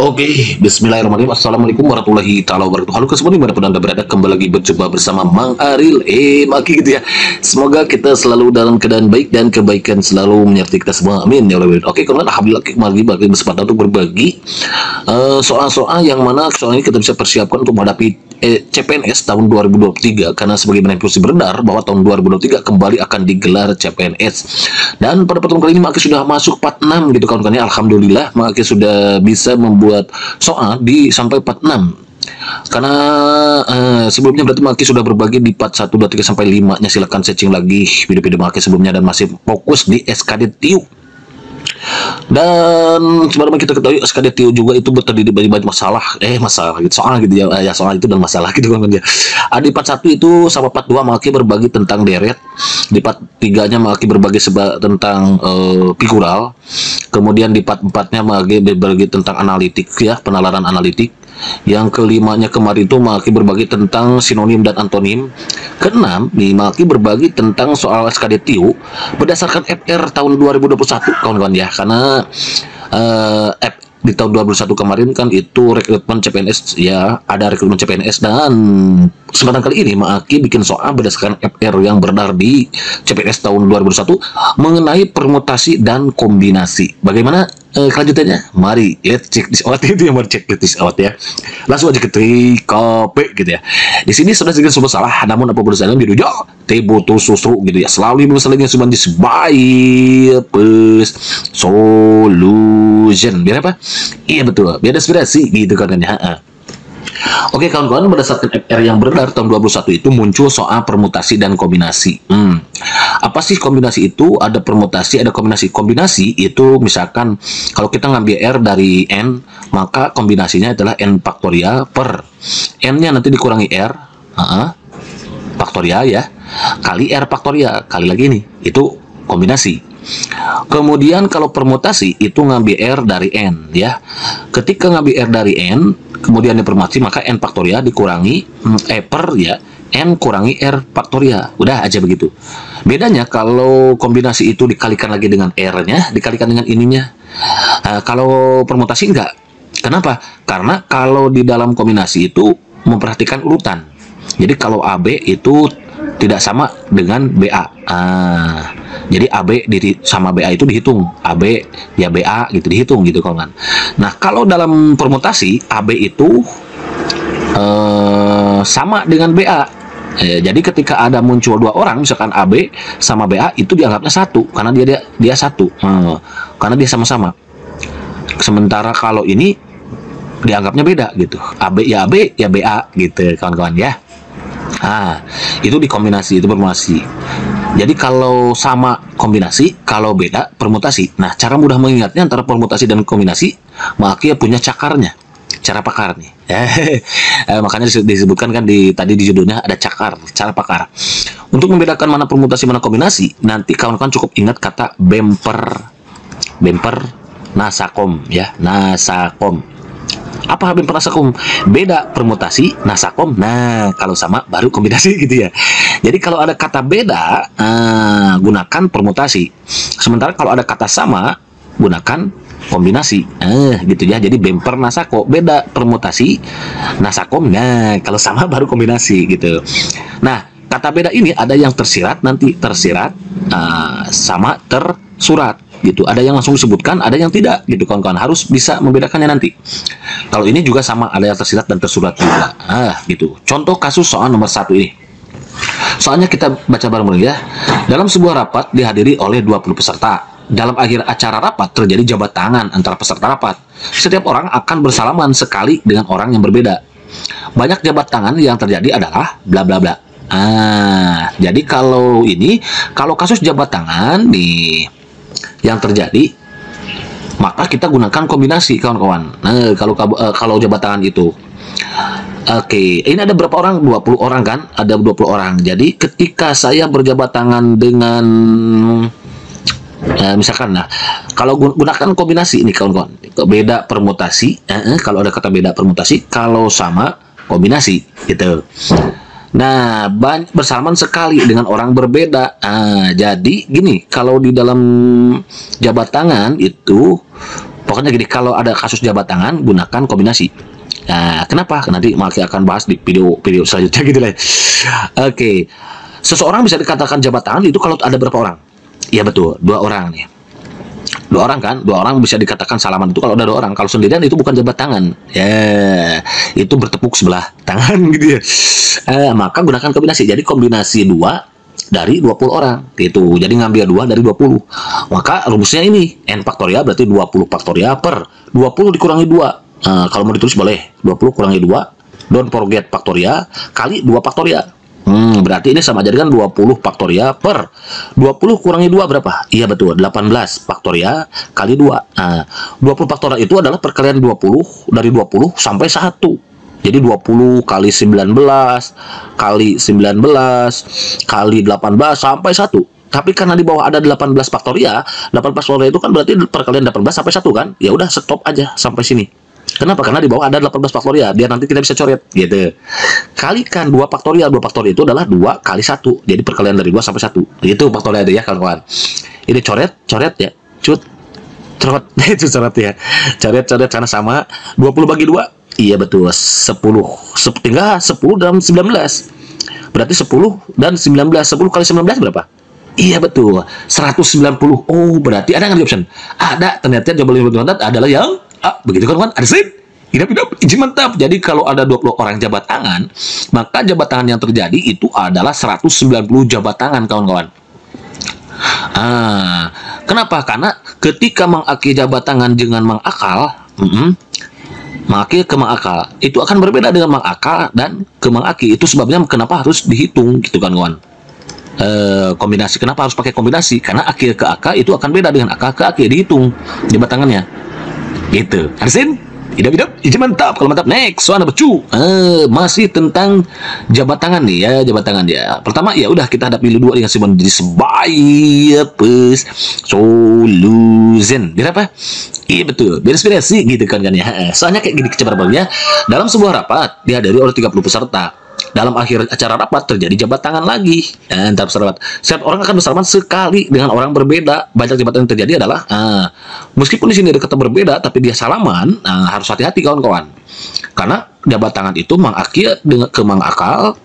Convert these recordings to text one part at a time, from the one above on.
Oke, Bismillahirrahmanirrahim. Assalamualaikum warahmatullahi taala wabarakatuh. Halo semuanya, dimanapun anda berada, kembali lagi berjumpa bersama Mang Aril Maki gitu ya. Semoga kita selalu dalam keadaan baik dan kebaikan selalu menyertai kita semua. Amin ya Allah. Oke, kemudian alhamdulillah kembali bagi kesempatan untuk berbagi soal-soal yang mana soal ini kita bisa persiapkan untuk menghadapi CPNS tahun 2023, karena sebagaimana informasi beredar bahwa tahun 2023 kembali akan digelar CPNS. Dan pada pertemuan kali ini Maki sudah masuk part 6 gitu kawan-kawan ya. Alhamdulillah Maki sudah bisa membuat soal di sampai part 6. Karena sebelumnya berarti Maki sudah berbagi di part 1, 2, 3 sampai 5 nya. Silahkan searching lagi video-video Maki sebelumnya dan masih fokus di SKD TIU. Dan sebagaimana kita ketahui SKD TIU juga itu terdiri dari banyak masalah gitu, soal gitu ya, soal itu dan masalah gitu kan ya. Di part 1 itu sama part 2 Maki berbagi tentang deret. Di part 3 nya Maki berbagi tentang figural. Kemudian di part 4 nya Maki berbagi tentang analitik ya, penalaran analitik. Yang kelimanya kemarin itu Maki berbagi tentang sinonim dan antonim. Keenam nih Maki berbagi tentang soal SKD TIU berdasarkan FR tahun 2021 kawan-kawan ya, karena di tahun 2021 kemarin kan itu rekrutmen CPNS ya, ada rekrutmen CPNS, dan kesempatan kali ini Maki bikin soal berdasarkan FR yang beredar di CPNS tahun 2021 mengenai permutasi dan kombinasi. Bagaimana kelanjutannya? Mari let's check this out. Itu yang mari check this out ya. Langsung aja ke TKP gitu ya. Di sini sudah sedikit salah, namun apa berusaha dirujuk butuh susu gitu ya. Selalu masalahnya cuma di solution. Biar apa? Iya betul, biar inspirasi gitu kan ya. Oke kawan-kawan, berdasarkan FR yang beredar tahun 2021 itu muncul soal permutasi dan kombinasi. Apa sih kombinasi itu? Ada permutasi, ada kombinasi. Kombinasi itu misalkan kalau kita ngambil R dari N, maka kombinasinya adalah N faktorial per N-nya nanti dikurangi R faktorial ya, kali R faktorial, kali lagi nih, itu kombinasi. Kemudian kalau permutasi itu ngambil R dari N ya. Ketika ngambil R dari N, kemudian dipermutasi, maka N faktorial dikurangi per ya, N kurangi R faktorial. Udah aja begitu. Bedanya kalau kombinasi itu dikalikan lagi dengan R-nya, dikalikan dengan ininya. Kalau permutasi enggak. Kenapa? Karena kalau di dalam kombinasi itu memperhatikan urutan. Jadi kalau AB itu tidak sama dengan BA. Jadi AB sama BA itu dihitung. AB ya BA gitu dihitung gitu kan. Nah, kalau dalam permutasi AB itu sama dengan BA. Jadi ketika ada muncul dua orang, misalkan AB sama BA, itu dianggapnya satu karena dia satu. Karena dia sama-sama. Sementara kalau ini dianggapnya beda gitu. AB ya BA gitu kawan-kawan ya. Itu dikombinasi, itu permutasi. Jadi kalau sama kombinasi, kalau beda permutasi. Nah, cara mudah mengingatnya antara permutasi dan kombinasi, Maki punya cakarnya, cara pakar nih. Makanya disebutkan kan tadi di judulnya ada cara pakar. Untuk membedakan mana permutasi mana kombinasi, nanti kawan-kawan cukup ingat kata bemper nasakom ya, nasakom. Apa bemper nasakom? Beda permutasi, nasakom. Nah, kalau sama baru kombinasi gitu ya. Jadi kalau ada kata beda, gunakan permutasi. Sementara kalau ada kata sama, gunakan kombinasi. Gitu ya. Jadi bemper nasako, beda permutasi, nasakom. Nah, kalau sama baru kombinasi gitu. Nah, kata beda ini ada yang tersirat, nanti tersirat, sama tersurat gitu. Ada yang langsung disebutkan, ada yang tidak gitu kawan-kawan. Harus bisa membedakannya nanti. Kalau ini juga sama, ada yang tersirat dan tersurat juga. Gitu. Contoh kasus soal nomor 1 ini. Soalnya kita baca bareng-bareng ya. Dalam sebuah rapat dihadiri oleh 20 peserta. Dalam akhir acara rapat terjadi jabat tangan antara peserta rapat. Setiap orang akan bersalaman sekali dengan orang yang berbeda. Banyak jabat tangan yang terjadi adalah bla bla bla. Jadi kalau kasus jabat tangan nih yang terjadi, maka kita gunakan kombinasi kawan-kawan. Nah, kalau jabat tangan itu. Oke, ini ada berapa orang? 20 orang kan? Ada 20 orang. Jadi ketika saya berjabat tangan dengan misalkan, nah, kalau gunakan kombinasi ini kawan-kawan. Beda permutasi, kalau ada kata beda permutasi, kalau sama kombinasi gitu. Nah, bersalaman sekali dengan orang berbeda. Jadi gini, kalau di dalam jabat tangan itu Pokoknya gini, kalau ada kasus jabat tangan, gunakan kombinasi. Nah, kenapa? Nanti Maki akan bahas di video selanjutnya gitu lah. Oke. Seseorang bisa dikatakan jabat tangan itu kalau ada berapa orang? Iya betul, 2 orang nih. 2 orang kan? 2 orang bisa dikatakan salaman itu kalau ada 2 orang. Kalau sendirian itu bukan jabat tangan. Ya, itu bertepuk sebelah tangan gitu ya. Maka gunakan kombinasi. Jadi kombinasi 2 dari 20 orang gitu. Jadi ngambil 2 dari 20. Maka rumusnya ini, n faktorial berarti 20 faktorial per 20 dikurangi 2. Kalau mau ditulis boleh 20 kurangi 2, don't forget faktorial kali 2 faktorial. Berarti ini sama aja dengan 20 faktorial per 20 kurangi 2 berapa? Iya betul, 18 faktorial kali 2. 20 faktorial itu adalah perkalian 20 dari 20 sampai 1. Jadi 20 kali 19 kali 19 kali 18 sampai 1. Tapi karena di bawah ada 18 faktorial, 18 faktorial itu kan berarti perkalian 18 sampai 1 kan? Ya udah stop aja sampai sini. Kenapa? Karena di bawah ada 18 faktorial, biar nanti kita bisa coret gitu. Kalikan 2 faktorial, 2 faktorial itu adalah 2 kali 1. Jadi perkalian dari 2 sampai 1. Itu faktorial ya kawan-kawan. Ini coret ya. Coret itu coret ya. Coret karena sama 20 bagi 2. Iya betul, 10. Tinggal 10 dalam 19. Berarti 10 dan 19. 10 kali 19 berapa? Iya betul, 190. Oh, berarti ada nggak di option? Ada. Ternyata jawaban adalah yang begitu kan? Ada sih? Hidup, izin mantap. Jadi kalau ada 20 orang jabat tangan, maka jabat tangan yang terjadi itu adalah 190 jabat tangan, kawan-kawan. Kenapa? Karena ketika mengaki jabat tangan dengan mengakal, mengaki ke mengakal, itu akan berbeda dengan mengakal dan ke mengaki. Itu sebabnya kenapa harus dihitung, gitu kan, kawan. Kombinasi. Kenapa harus pakai kombinasi? Karena aki ke ak itu akan beda dengan ak ke aki, dihitung jabat tangannya. Gitu. Arsin? Hidup, izin mantap. Kalau mantap, next. Soal becu. Masih tentang jabat tangan nih ya, jabat tangan dia. Pertama ya udah kita hadapi dulu 2 dengan simpan jadi sebaik solution. Biar apa? Iya betul, berinspirasi gitu kan ya. Soalnya kayak gini kecepatan ya. Dalam sebuah rapat dihadiri oleh 30 peserta. Dalam akhir acara rapat terjadi jabat tangan lagi antar peserta. Setiap orang akan bersalaman sekali dengan orang berbeda. Banyak jabatan yang terjadi adalah meskipun di sini ada kata berbeda, tapi dia salaman, harus hati-hati kawan-kawan. Karena jabat tangan itu mengaki dengan ke mengakal,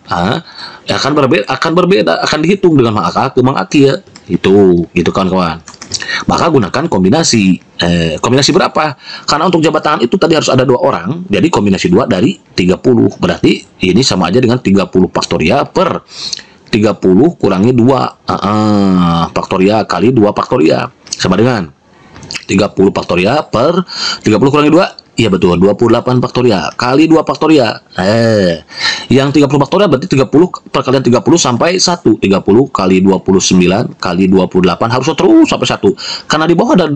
akan berbeda, akan dihitung dengan mengakal ke mengaki ya. Itu gitu kawan-kawan. Maka gunakan kombinasi. Kombinasi berapa? Karena untuk jabat tangan itu tadi harus ada 2 orang, jadi kombinasi 2 dari 30. Berarti ini sama aja dengan 30 faktorial per 30 kurangi 2 faktorial kali 2 faktorial sama dengan 30 faktorial per 30 kurangi 2. Iya betul, 28 faktorial kali 2 faktorial. Yang 30 faktorial berarti 30 perkalian 30 sampai 1. 30 kali 29 kali 28 harus terus sampai 1. Karena di bawah ada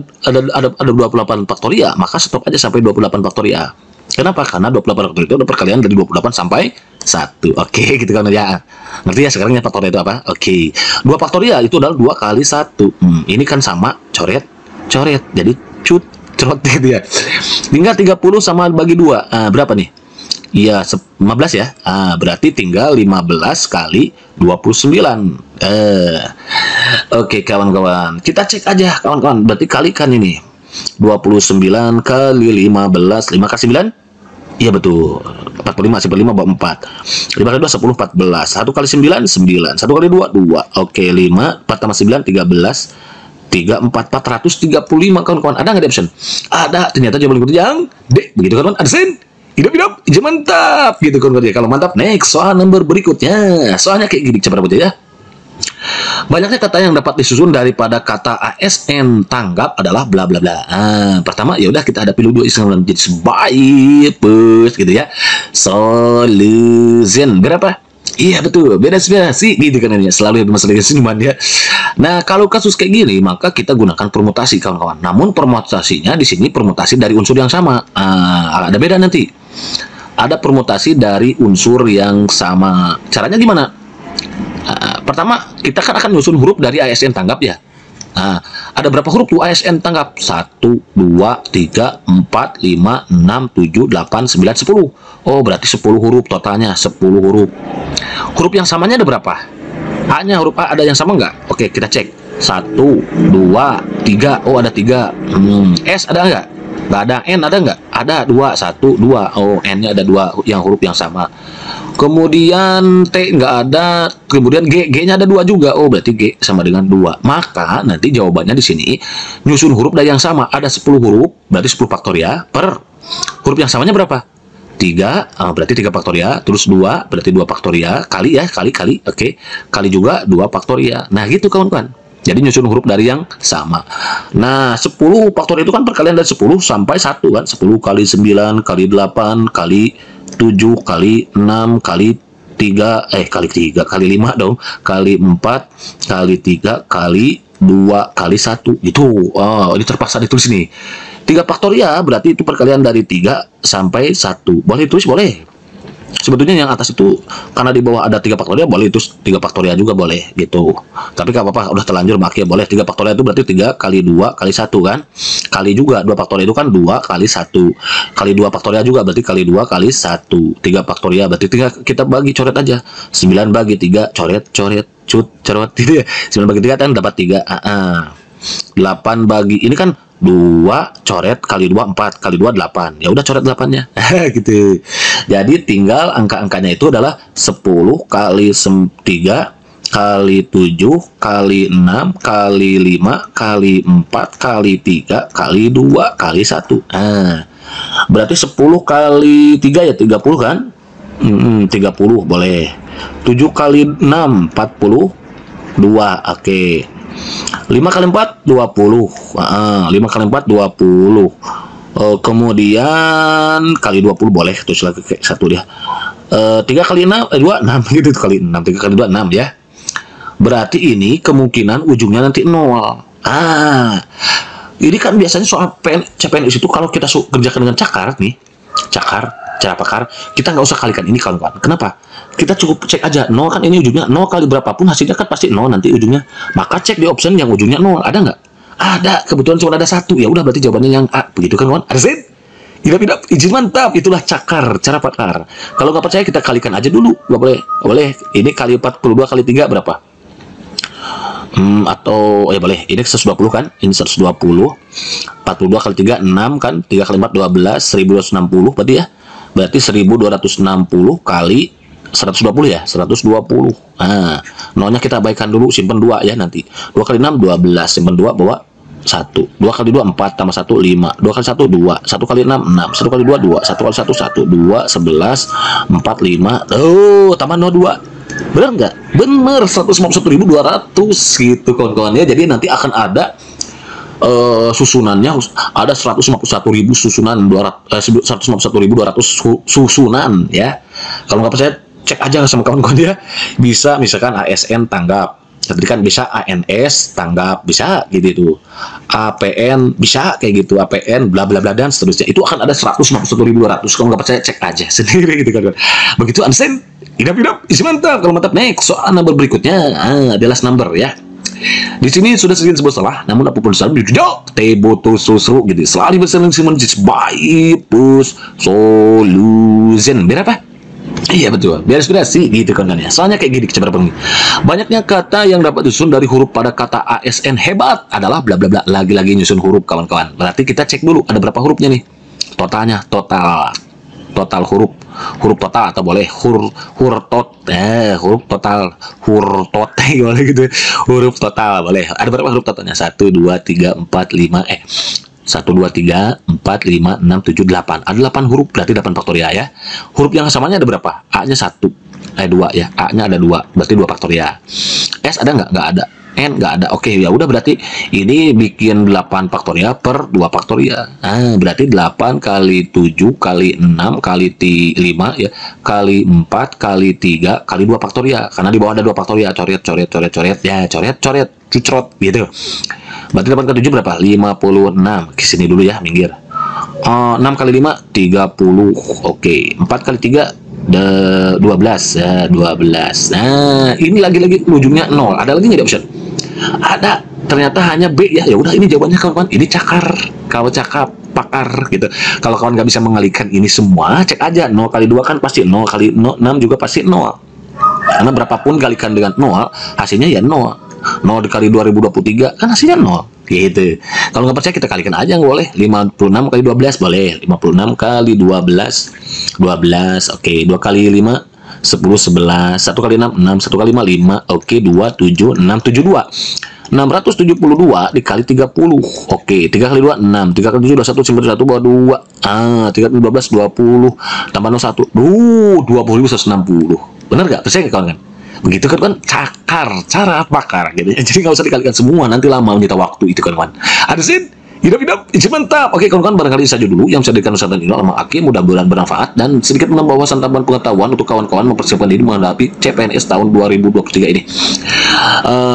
28 faktorial, maka stop aja sampai 28 faktorial. Kenapa? Karena 28 faktorial itu ada perkalian dari 28 sampai 1. Oke, gitu kan ya. Ngerti ya sekarang ya faktorial itu apa? Oke. 2 faktorial itu adalah 2 kali 1. Ini kan sama coret. Jadi cerot gitu ya. Tinggal 30 sama bagi 2. Berapa nih? Iya, 15 ya. Berarti tinggal 15 kali 29. Oke, kawan-kawan. Kita cek aja, kawan-kawan. Berarti kalikan ini. 29 kali 15. 5 kali 9? Iya, betul. 45, 5 bawa 4. 5 kali 2, 10, 14. 1 kali 9, 9. 1 kali 2, 2. Oke, 5. 4 tambah 9, 13. 435 kawan-kawan. Ada nggak di option? Ada. Ternyata jawaban berikutnya yang D. Begitu kawan-kawan. Ada sen? Hidup. Izin mantap. Gitu kawan-kawan. Kalau mantap, next soal nomor berikutnya. Soalnya kayak gini. Coba baca ya. Banyaknya kata yang dapat disusun daripada kata ASN tanggap adalah bla bla bla. Pertama ya udah kita hadapi dulu istilah jadi sebaik gitu ya. Solution berapa? Iya betul, beda sih gitu kan ya. Selalu ada masalah seniman ya. Nah, kalau kasus kayak gini, maka kita gunakan permutasi kawan-kawan. Namun permutasinya di sini permutasi dari unsur yang sama. Ada beda nanti. Ada permutasi dari unsur yang sama. Caranya gimana? Pertama, kita kan akan menyusun huruf dari ASN tanggap ya. Ada berapa huruf tuh ASN tanggap? 1, 2, 3, 4, 5, 6, 7, 8, 9, 10. Oh, berarti 10 huruf totalnya, 10 huruf. Huruf yang samanya ada berapa? A-nya huruf A ada yang sama nggak? Oke, kita cek. 1, 2, 3. Oh, ada 3. S ada nggak? Nggak ada. N ada nggak? Ada, 2, 1, 2. Oh, N-nya ada 2 yang huruf yang sama. Kemudian T nggak ada. Kemudian G-nya ada 2 juga. Oh, berarti G sama dengan 2. Maka nanti jawabannya di sini nyusun huruf dari yang sama. Ada 10 huruf, berarti 10 faktorial per huruf yang samanya berapa? 3, berarti 3 faktorial, terus 2, berarti 2 faktorial, kali ya, kali, oke. Kali juga 2 faktorial. Nah, gitu kawan-kawan. Jadi nyusun huruf dari yang sama. Nah, 10 faktorial itu kan perkalian dari 10 sampai 1 kan. 10 kali 9, kali 8, kali 7, kali 6, kali 3, kali 3, kali 5 dong. Kali 4, kali 3, kali 2, kali 1. Itu, ini terpaksa ditulis nih. 3 faktorial berarti itu perkalian dari 3 sampai 1. Boleh tulis, boleh. Sebetulnya yang atas itu karena di bawah ada 3 faktorial, boleh itu 3 faktorial juga boleh gitu. Tapi gak apa-apa, udah terlanjur makin boleh. 3 faktorial itu berarti 3 kali 2 kali 1 kan. Kali juga 2 faktorial itu kan 2 kali 1. Kali 2 faktorial juga berarti kali 2 kali 1. 3 faktorial berarti 3, kita bagi coret aja. 9 bagi 3 coret gitu ya. 9 bagi 3 kan dapat 3. 8 bagi ini kan 2 coret kali 2 4 kali 2 8. Ya udah coret 8-nya. Gitu. Jadi tinggal angka-angkanya itu adalah 10 kali 3 kali 7 kali 6 kali 5 kali 4 kali 3 kali 2 kali 1. Berarti 10 kali 3 ya 30 kan? 30 boleh. 7 kali 6 42. Oke. 5 kali 4 20. 5 kali 4 20. Kemudian kali 20 boleh, terus lagi kayak 1 dia. 3 kali 6 2 6 gitu kali 6. 3 kali 2 6 ya. Berarti ini kemungkinan ujungnya nanti 0. Ini kan biasanya soal CPNS itu kalau kita kerjakan dengan cakar nih, cara pakar, kita nggak usah kalikan ini kawan-kawan. Kenapa? Kita cukup cek aja 0 kan ini ujungnya 0 kali berapapun hasilnya kan pasti 0 nanti ujungnya. Maka cek di option yang ujungnya 0, ada nggak? Ada, kebetulan cuma ada 1. Ya udah berarti jawabannya yang A. Begitu kan kawan? Ada sih? Tidak, izin mantap. Itulah cakar, cara pakar. Kalau nggak percaya kita kalikan aja dulu. Nggak boleh. Boleh. Ini kali 42 kali 3 berapa? Atau ya boleh. Ini 120 kan? Ini 120. 42 kali 3 6 kan? 3 kali 4 12, 1260 berarti ya. Berarti 1260 kali 120 ya, 120. Nolnya kita abaikan dulu, simpen 2 ya nanti. 2 kali 6 12, simpen 2 bawa 1. 2 kali 2 4 tambah 1 5. 2 kali 1 2. 1 kali 6 6. 1 kali 2 2. 1 kali 1 1 2 11 4 5. Oh, tambah 0 2. Benar nggak? Bener, 151.200 gitu kawan-kawan ya. Jadi nanti akan ada susunannya, ada 151.000 susunan, 151.200 susunan ya. Kalau nggak percaya cek aja sama kawan-kawan ya. Bisa misalkan ASN tanggap, tadi kan bisa ANS tanggap, bisa gitu itu. APN bisa kayak gitu, APN bla bla bla dan seterusnya. Itu akan ada 151.200. Kalau nggak percaya cek aja sendiri gitu kan. Begitu understand? Idap, isi mantap. Kalau mantap, next soal number berikutnya adalah number ya. Di sini sudah sering sebut salah, namun apapun salah jujur teboto susru gitu. Selalu bersaling simon baik plus solution. Biar apa? Iya betul, biar inspirasi gitu kan ya. Soalnya kayak gini coba pengen. Banyaknya kata yang dapat disusun dari huruf pada kata ASN hebat adalah bla bla bla. Lagi-lagi nyusun huruf kawan-kawan. Berarti kita cek dulu ada berapa hurufnya nih. Totalnya, total huruf total atau boleh huruf total gimana gitu, huruf total boleh. Ada berapa huruf totalnya? 1 2 3 4 5 1 2 3 4 5 6 7 8. Ada 8 huruf, berarti 8 faktorial ya. Huruf yang samanya ada berapa? A nya 1 2 ya, A nya ada 2 berarti 2 faktorial. S ada nggak ada. N nggak ada. Oke, ya udah berarti ini bikin 8 faktorial per 2 faktorial. Berarti 8 kali 7 kali 6 kali 5 ya, kali 4 kali 3 kali 2 faktorial. Karena di bawah ada 2 faktorial. Coret ya, coret cucrot gitu. Berarti 8 kali 7 berapa? 56. Ke sini dulu ya, minggir. 6 kali 5 30. Oke, 4 kali 3 12 ya, 12. Nah, ini lagi-lagi ujungnya 0. Ada lagi nggak option? Ada, ternyata hanya B ya. Ya udah, ini jawabannya kawan-kawan. Ini cakar. Kalau cakap pakar gitu. Kalau kawan nggak bisa mengalihkan ini semua, cek aja 0 kali 2 kan pasti 0 kali 6 juga pasti 0. Karena berapapun kalikan dengan 0, hasilnya ya 0. 0 dikali 2023 kan hasilnya 0. Gitu. Kalau nggak percaya kita kalikan aja, nggak boleh. 56 kali 12 boleh. 56 kali 12 12. Oke, 2 kali 5 10 11. 1 kali 6 6. 1 kali 5 5. Oke, 2 7 6 72. 672 dikali 30. Oke, 3 kali 2 6. 3 kali 7 21 1 bawah 2. 3 kali 12 20. Tambah 01. 20 160. Benar nggak? Percaya nggak, kawan kan? Begitu kan, cakar, cara pakar gitu ya. Jadi nggak usah dikalikan semua, nanti lama menyita waktu itu kan. Ada sih, hidup-hidup, mantap. Oke kawan-kawan, barangkali saja dulu yang saya berikan Ustaz Daniel sama Aki, mudah-mudahan bermanfaat dan sedikit menambah wawasan tambahan pengetahuan untuk kawan-kawan mempersiapkan diri menghadapi CPNS tahun 2023 ini.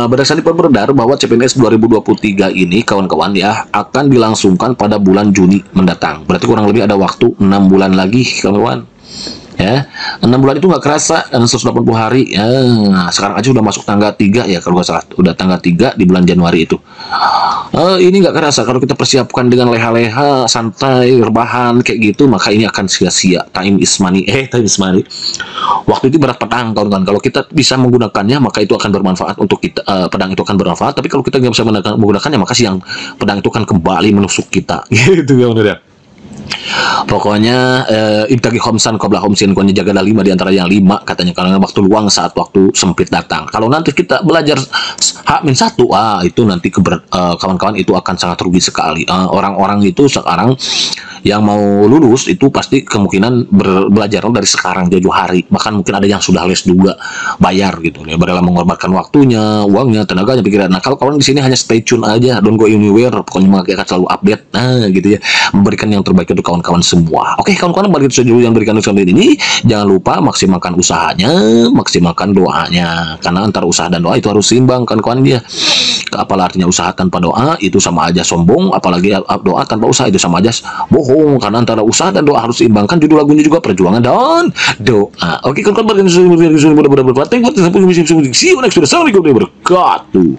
Berdasarkan info beredar bahwa CPNS 2023 ini kawan-kawan ya akan dilangsungkan pada bulan Juni mendatang. Berarti kurang lebih ada waktu 6 bulan lagi kawan-kawan. Ya, 6 bulan itu nggak kerasa, 180 hari ya. Sekarang aja udah masuk tanggal 3 ya, kalau nggak salah udah tanggal 3 di bulan Januari itu. Ini nggak kerasa kalau kita persiapkan dengan leha-leha, santai, rebahan kayak gitu, maka ini akan sia-sia. Time is money. Time is money. Waktu itu berat pedang, kawan-kawan. Kalau kita bisa menggunakannya, maka itu akan bermanfaat untuk kita. Pedang itu akan bermanfaat. Tapi kalau kita nggak bisa menggunakannya, maka siang pedang itu akan kembali menusuk kita. Gitu ya, benar. Pokoknya ibtagi khomsan qabla khomsin, pokoknya jagalah 5 di antara yang 5 katanya, karena waktu luang saat waktu sempit datang. Kalau nanti kita belajar H-1, itu nanti kawan-kawan itu akan sangat rugi sekali. Orang-orang itu sekarang yang mau lulus itu pasti kemungkinan belajar dari sekarang jauh-jauh hari. Bahkan mungkin ada yang sudah les juga, bayar gitu ya, berela mengorbankan waktunya, uangnya, tenaganya, pikiran. Nah, kalau kawan di sini hanya stay tune aja, don't go anywhere, pokoknya akan selalu update, gitu ya, memberikan yang terbaik untuk kawan-kawan semua. Oke, kawan-kawan, bagi itu yang berikan usaha ini, jangan lupa maksimalkan usahanya, maksimalkan doanya, karena antara usaha dan doa itu harus seimbang kan kawan dia. Apalah artinya usaha tanpa doa itu sama aja sombong, apalagi doa tanpa usaha itu sama aja bohong, karena antara usaha dan doa harus seimbangkan. Judul lagunya juga perjuangan dan doa. Oke, kawan-kawan, berikan usaha ini mudah-mudahan bermanfaat. See you next video. Assalamualaikum warahmatullahi wabarakatuh.